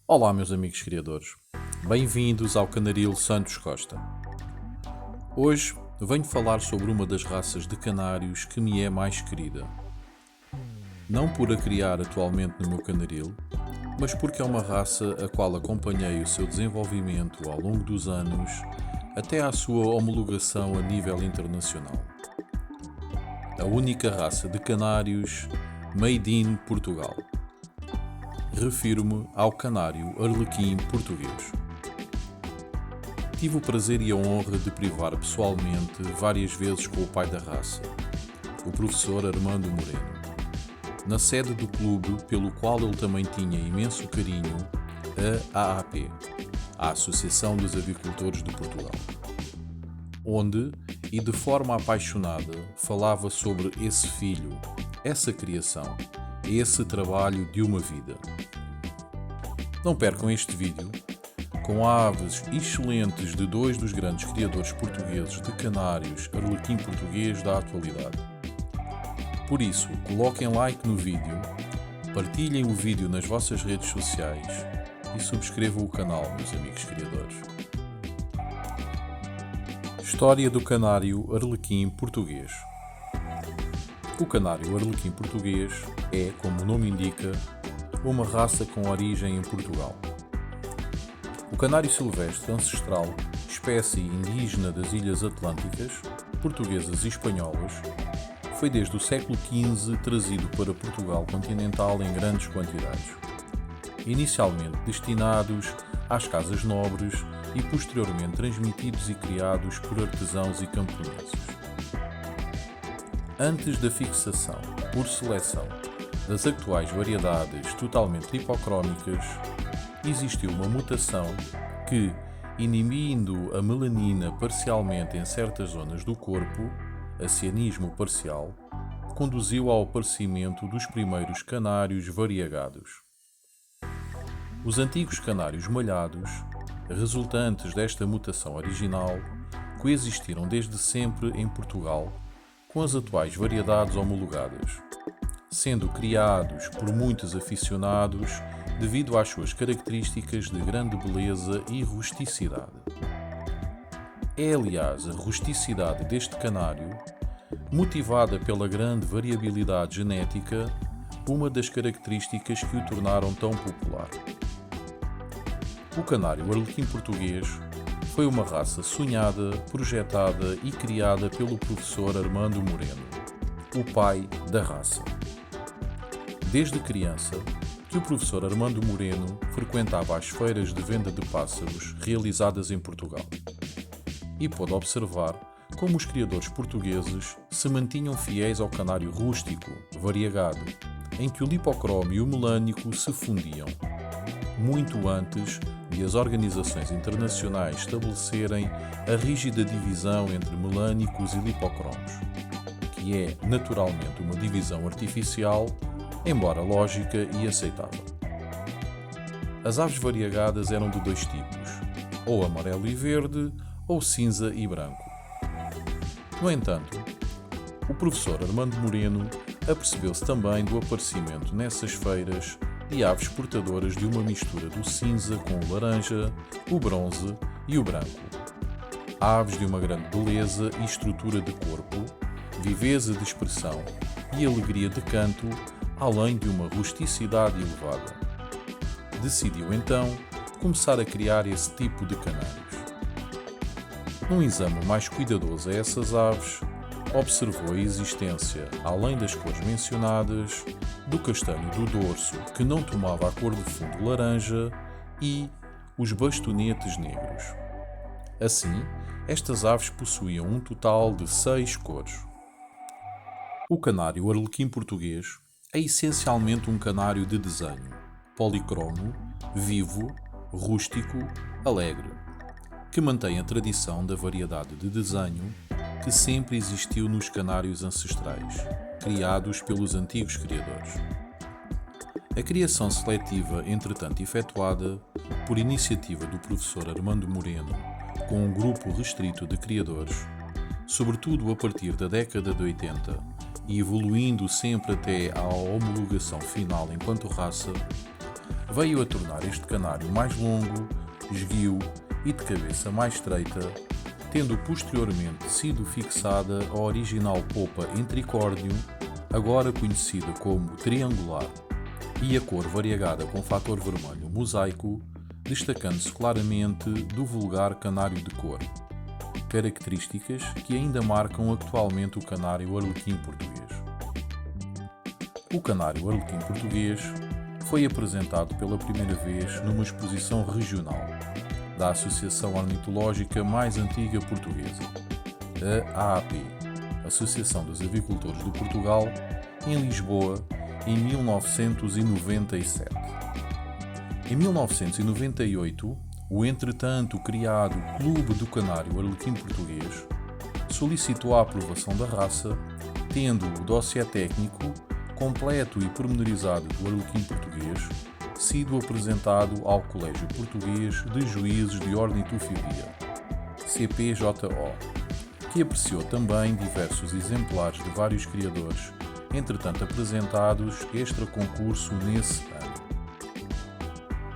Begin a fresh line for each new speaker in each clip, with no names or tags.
Olá, meus amigos criadores. Bem-vindos ao Canaril Santos Costa. Hoje venho falar sobre uma das raças de canários que me é mais querida. Não por a criar atualmente no meu canaril, mas porque é uma raça a qual acompanhei o seu desenvolvimento ao longo dos anos até à sua homologação a nível internacional. A única raça de canários made in Portugal. Refiro-me ao canário arlequim português. Tive o prazer e a honra de privar pessoalmente várias vezes com o pai da raça, o professor Armando Moreno, na sede do clube pelo qual ele também tinha imenso carinho, a AAP, a Associação dos Avicultores de Portugal, onde, e de forma apaixonada, falava sobre esse filho, essa criação, esse trabalho de uma vida. Não percam este vídeo, com aves excelentes de dois dos grandes criadores portugueses de canários arlequim português da atualidade. Por isso, coloquem like no vídeo, partilhem o vídeo nas vossas redes sociais e subscrevam o canal, meus amigos criadores. História do canário arlequim português. O canário arlequim português é, como o nome indica, uma raça com origem em Portugal. O canário silvestre ancestral, espécie indígena das Ilhas Atlânticas, portuguesas e espanholas, foi desde o século XV trazido para Portugal continental em grandes quantidades, inicialmente destinados às casas nobres e posteriormente transmitidos e criados por artesãos e camponeses. Antes da fixação, por seleção, das atuais variedades totalmente lipocrómicas, existiu uma mutação que, inibindo a melanina parcialmente em certas zonas do corpo, a cianismo parcial, conduziu ao aparecimento dos primeiros canários variegados. Os antigos canários malhados, resultantes desta mutação original, coexistiram desde sempre em Portugal com as atuais variedades homologadas, sendo criados por muitos aficionados devido às suas características de grande beleza e rusticidade. É, aliás, a rusticidade deste canário, motivada pela grande variabilidade genética, uma das características que o tornaram tão popular. O canário arlequim português foi uma raça sonhada, projetada e criada pelo professor Armando Moreno, o pai da raça. Desde criança, que o professor Armando Moreno frequentava as feiras de venda de pássaros realizadas em Portugal e pôde observar como os criadores portugueses se mantinham fiéis ao canário rústico, variegado, em que o lipocromo e o melânico se fundiam, muito antes de as organizações internacionais estabelecerem a rígida divisão entre melânicos e lipocromos, que é naturalmente uma divisão artificial, embora lógica e aceitável. As aves variegadas eram de dois tipos, ou amarelo e verde, ou cinza e branco. No entanto, o professor Armando Moreno apercebeu-se também do aparecimento nessas feiras de aves portadoras de uma mistura do cinza com o laranja, o bronze e o branco. Aves de uma grande beleza e estrutura de corpo, viveza de expressão e alegria de canto, além de uma rusticidade elevada. Decidiu então começar a criar esse tipo de canários. Num exame mais cuidadoso a essas aves, observou a existência, além das cores mencionadas, do castanho do dorso, que não tomava a cor de fundo laranja, e os bastonetes negros. Assim, estas aves possuíam um total de 6 cores. O canário arlequim português é essencialmente um canário de desenho, policromo, vivo, rústico, alegre, que mantém a tradição da variedade de desenho que sempre existiu nos canários ancestrais, criados pelos antigos criadores. A criação seletiva, entretanto efetuada, por iniciativa do professor Armando Moreno, com um grupo restrito de criadores, sobretudo a partir da década de 80 e evoluindo sempre até à homologação final enquanto raça, veio a tornar este canário mais longo, esguio e de cabeça mais estreita, tendo posteriormente sido fixada a original polpa em tricórnio, agora conhecida como triangular, e a cor variegada com fator vermelho mosaico, destacando-se claramente do vulgar canário de cor, características que ainda marcam atualmente o canário arlequim português. O canário arlequim português foi apresentado pela primeira vez numa exposição regional da Associação Ornitológica mais antiga portuguesa, a AAP, Associação dos Avicultores de Portugal, em Lisboa, em 1997. Em 1998, o entretanto criado Clube do Canário Arlequim Português solicitou a aprovação da raça, tendo o dossiê técnico completo e pormenorizado do Arlequim português sido apresentado ao Colégio Português de Juízes de Ornitofilia, CPJO, que apreciou também diversos exemplares de vários criadores, entretanto apresentados extra concurso nesse ano.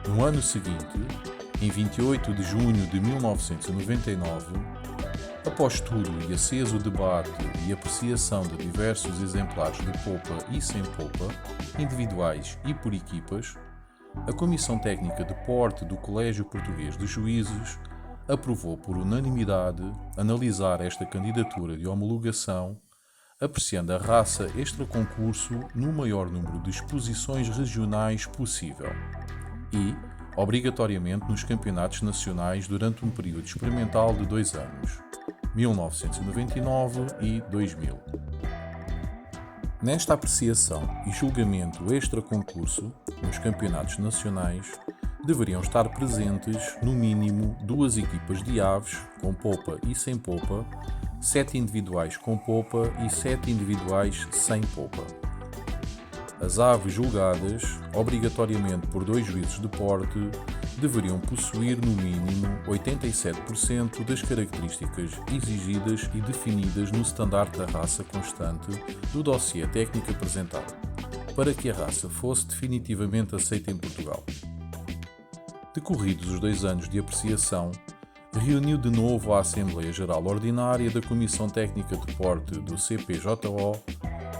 No ano seguinte, em 28 de junho de 1999, após estudo e aceso debate e apreciação de diversos exemplares de polpa e sem polpa, individuais e por equipas, a Comissão Técnica de Porte do Colégio Português de Juízes aprovou por unanimidade analisar esta candidatura de homologação, apreciando a raça extra concurso no maior número de exposições regionais possível e, obrigatoriamente, nos campeonatos nacionais durante um período experimental de 2 anos, 1999 e 2000. Nesta apreciação e julgamento extra concurso, nos campeonatos nacionais, deveriam estar presentes, no mínimo, 2 equipas de aves, com polpa e sem polpa, 7 individuais com polpa e 7 individuais sem polpa. As aves julgadas, obrigatoriamente por 2 juízes de porte, deveriam possuir no mínimo 87% das características exigidas e definidas no standard da raça constante do dossiê técnico apresentado, para que a raça fosse definitivamente aceita em Portugal. Decorridos os 2 anos de apreciação, reuniu de novo a Assembleia Geral Ordinária da Comissão Técnica de Porte do CPJO,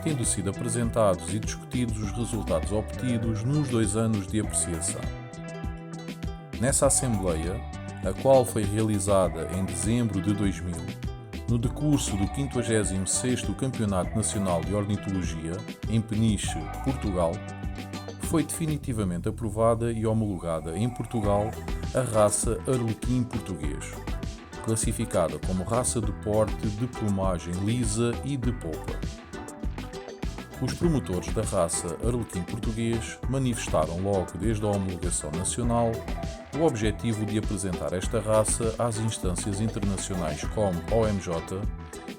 tendo sido apresentados e discutidos os resultados obtidos nos 2 anos de apreciação. Nessa Assembleia, a qual foi realizada em dezembro de 2000, no decurso do 56º Campeonato Nacional de Ornitologia, em Peniche, Portugal, foi definitivamente aprovada e homologada em Portugal a raça Arlequim português, classificada como raça de porte de plumagem lisa e de polpa. Os promotores da raça Arlequim português manifestaram logo desde a homologação nacional o objetivo de apresentar esta raça às instâncias internacionais como OMJ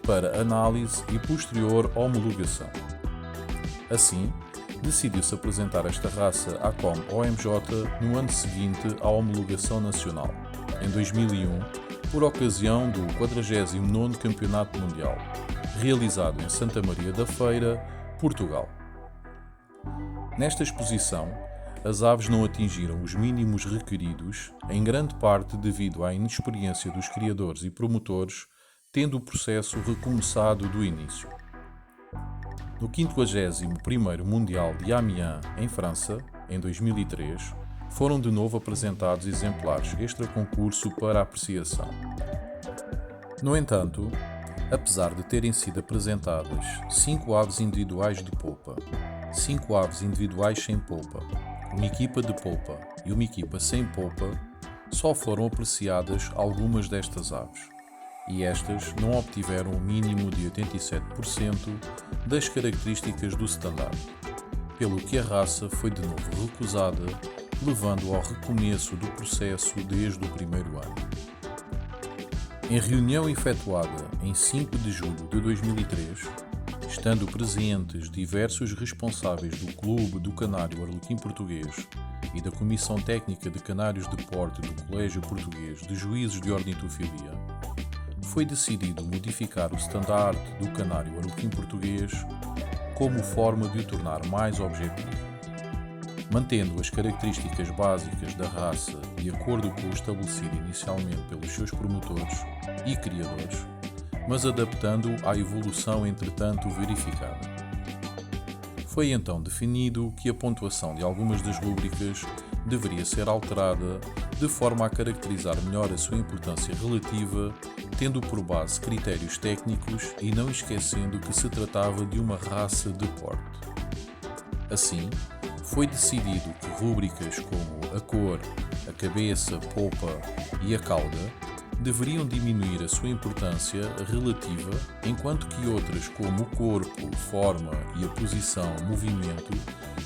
para análise e posterior homologação. Assim, decidiu-se apresentar esta raça à COM-OMJ no ano seguinte à homologação nacional, em 2001, por ocasião do 49º Campeonato Mundial, realizado em Santa Maria da Feira, Portugal. Nesta exposição, as aves não atingiram os mínimos requeridos, em grande parte devido à inexperiência dos criadores e promotores, tendo o processo recomeçado do início. No 51º Mundial de Amiens, em França, em 2003, foram de novo apresentados exemplares extra concurso para apreciação. No entanto, apesar de terem sido apresentadas 5 aves individuais de polpa, 5 aves individuais sem polpa, uma equipa de polpa e uma equipa sem polpa, só foram apreciadas algumas destas aves, e estas não obtiveram o mínimo de 87% das características do standard, pelo que a raça foi de novo recusada, levando ao recomeço do processo desde o primeiro ano. Em reunião efetuada em 5 de julho de 2003, estando presentes diversos responsáveis do Clube do Canário Arlequim Português e da Comissão Técnica de Canários de Porte do Colégio Português de Juízes de Ornitofilia, foi decidido modificar o standard do canário arlequim português como forma de o tornar mais objetivo. mantendo as características básicas da raça de acordo com o estabelecido inicialmente pelos seus promotores e criadores, mas adaptando-o à evolução entretanto verificada. Foi então definido que a pontuação de algumas das rúbricas deveria ser alterada de forma a caracterizar melhor a sua importância relativa, tendo por base critérios técnicos e não esquecendo que se tratava de uma raça de porte. Assim, foi decidido que rúbricas como a cor, a cabeça, polpa e a cauda deveriam diminuir a sua importância relativa, enquanto que outras como o corpo, forma e a posição, movimento,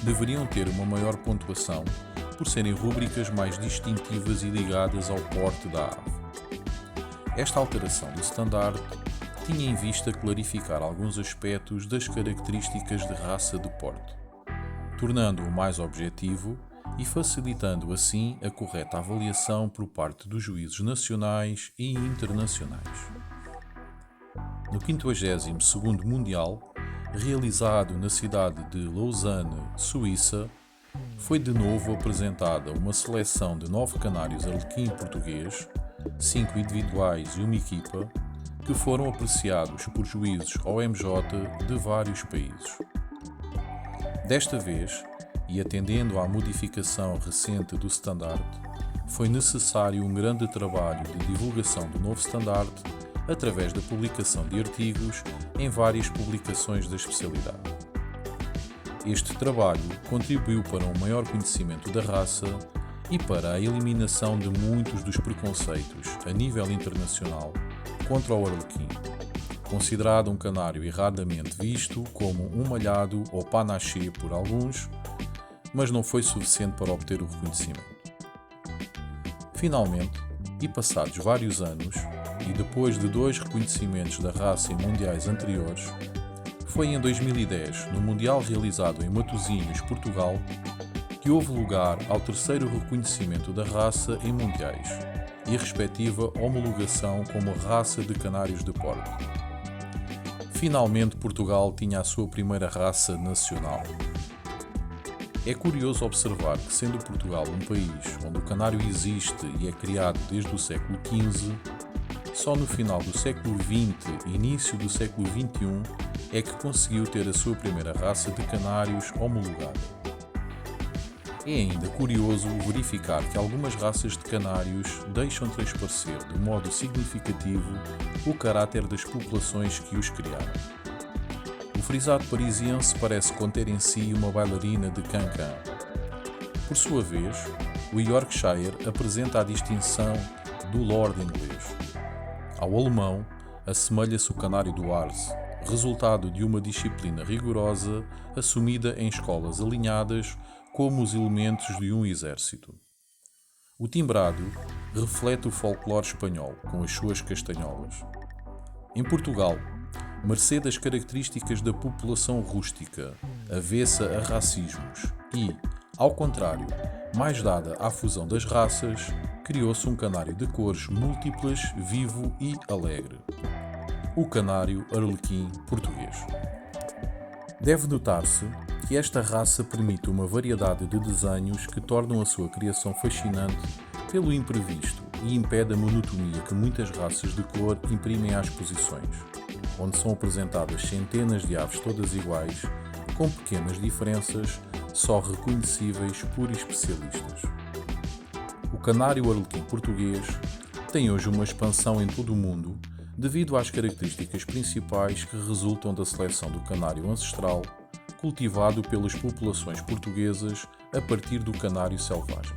deveriam ter uma maior pontuação por serem rúbricas mais distintivas e ligadas ao porte da ave. Esta alteração do standard tinha em vista clarificar alguns aspectos das características de raça de porte, tornando-o mais objetivo e facilitando assim a correta avaliação por parte dos juízes nacionais e internacionais. No 52º Mundial, realizado na cidade de Lausanne, Suíça, foi de novo apresentada uma seleção de 9 canários arlequim português, 5 individuais e uma equipa, que foram apreciados por juízes OMJ de vários países. Desta vez, e atendendo à modificação recente do standard, foi necessário um grande trabalho de divulgação do novo standard através da publicação de artigos em várias publicações da especialidade. Este trabalho contribuiu para um maior conhecimento da raça e para a eliminação de muitos dos preconceitos a nível internacional contra o arlequim, considerado um canário erradamente visto como um malhado ou panaché por alguns, mas não foi suficiente para obter o reconhecimento. Finalmente, e passados vários anos, e depois de 2 reconhecimentos da raça em mundiais anteriores, foi em 2010, no Mundial realizado em Matosinhos, Portugal, que houve lugar ao 3º reconhecimento da raça em mundiais e a respectiva homologação como raça de canários de porte. Finalmente, Portugal tinha a sua primeira raça nacional. É curioso observar que, sendo Portugal um país onde o canário existe e é criado desde o século XV, só no final do século XX e início do século XXI é que conseguiu ter a sua primeira raça de canários homologada. É ainda curioso verificar que algumas raças de canários deixam transparecer de modo significativo o caráter das populações que os criaram. O frisado parisiense parece conter em si uma bailarina de cancan. Por sua vez, o Yorkshire apresenta a distinção do Lord inglês. Ao alemão, assemelha-se o canário do Ars, resultado de uma disciplina rigorosa assumida em escolas alinhadas como os elementos de um exército. O timbrado reflete o folclore espanhol com as suas castanholas. Em Portugal, mercê das características da população rústica, avessa a racismos e, ao contrário, mais dada à fusão das raças, criou-se um canário de cores múltiplas, vivo e alegre. O canário arlequim português. Deve notar-se que esta raça permite uma variedade de desenhos que tornam a sua criação fascinante pelo imprevisto e impede a monotonia que muitas raças de cor imprimem às posições, onde são apresentadas centenas de aves todas iguais, com pequenas diferenças só reconhecíveis por especialistas. O canário arlequim português tem hoje uma expansão em todo o mundo devido às características principais que resultam da seleção do canário ancestral cultivado pelas populações portuguesas a partir do canário selvagem.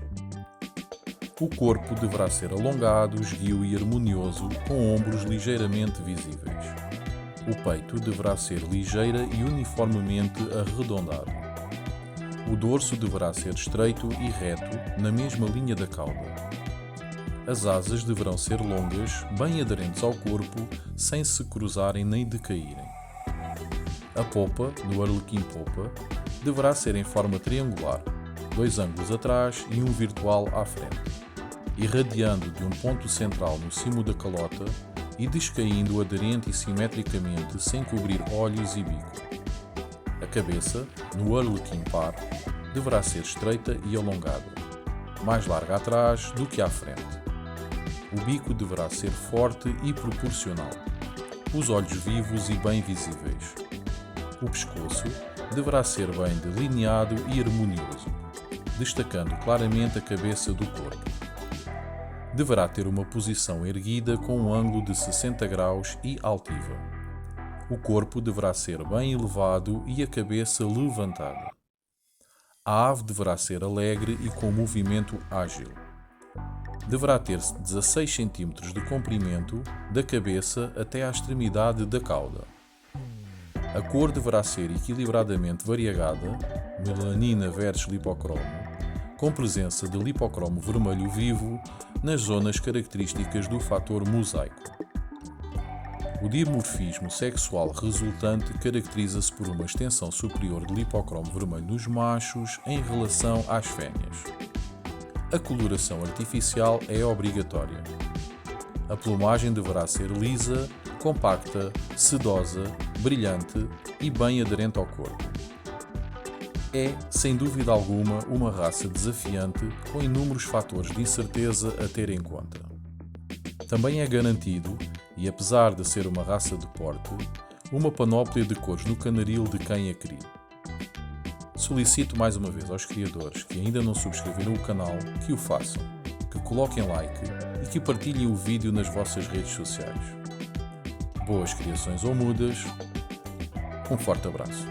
O corpo deverá ser alongado, esguio e harmonioso, com ombros ligeiramente visíveis. O peito deverá ser ligeira e uniformemente arredondado. O dorso deverá ser estreito e reto, na mesma linha da cauda. As asas deverão ser longas, bem aderentes ao corpo, sem se cruzarem nem decaírem. A popa, no arlequim popa, deverá ser em forma triangular, 2 ângulos atrás e um virtual à frente, irradiando de um ponto central no cimo da calota e descaindo aderente e simetricamente sem cobrir olhos e bico. A cabeça, no arlequim par, deverá ser estreita e alongada, mais larga atrás do que à frente. O bico deverá ser forte e proporcional, os olhos vivos e bem visíveis. O pescoço deverá ser bem delineado e harmonioso, destacando claramente a cabeça do corpo. Deverá ter uma posição erguida com um ângulo de 60 graus e altiva. O corpo deverá ser bem elevado e a cabeça levantada. A ave deverá ser alegre e com movimento ágil. Deverá ter 16 cm de comprimento da cabeça até à extremidade da cauda. A cor deverá ser equilibradamente variegada, melanina versus lipocromo, com presença de lipocromo vermelho vivo nas zonas características do fator mosaico. O dimorfismo sexual resultante caracteriza-se por uma extensão superior de lipocromo vermelho nos machos em relação às fêmeas. A coloração artificial é obrigatória. A plumagem deverá ser lisa, compacta, sedosa, brilhante e bem aderente ao corpo. É, sem dúvida alguma, uma raça desafiante com inúmeros fatores de incerteza a ter em conta. Também é garantido, e apesar de ser uma raça de porte, uma panóplia de cores no canaril de quem a cria. Solicito mais uma vez aos criadores que ainda não subscreveram o canal que o façam, que coloquem like e que partilhem o vídeo nas vossas redes sociais. Boas criações ou mudas, um forte abraço.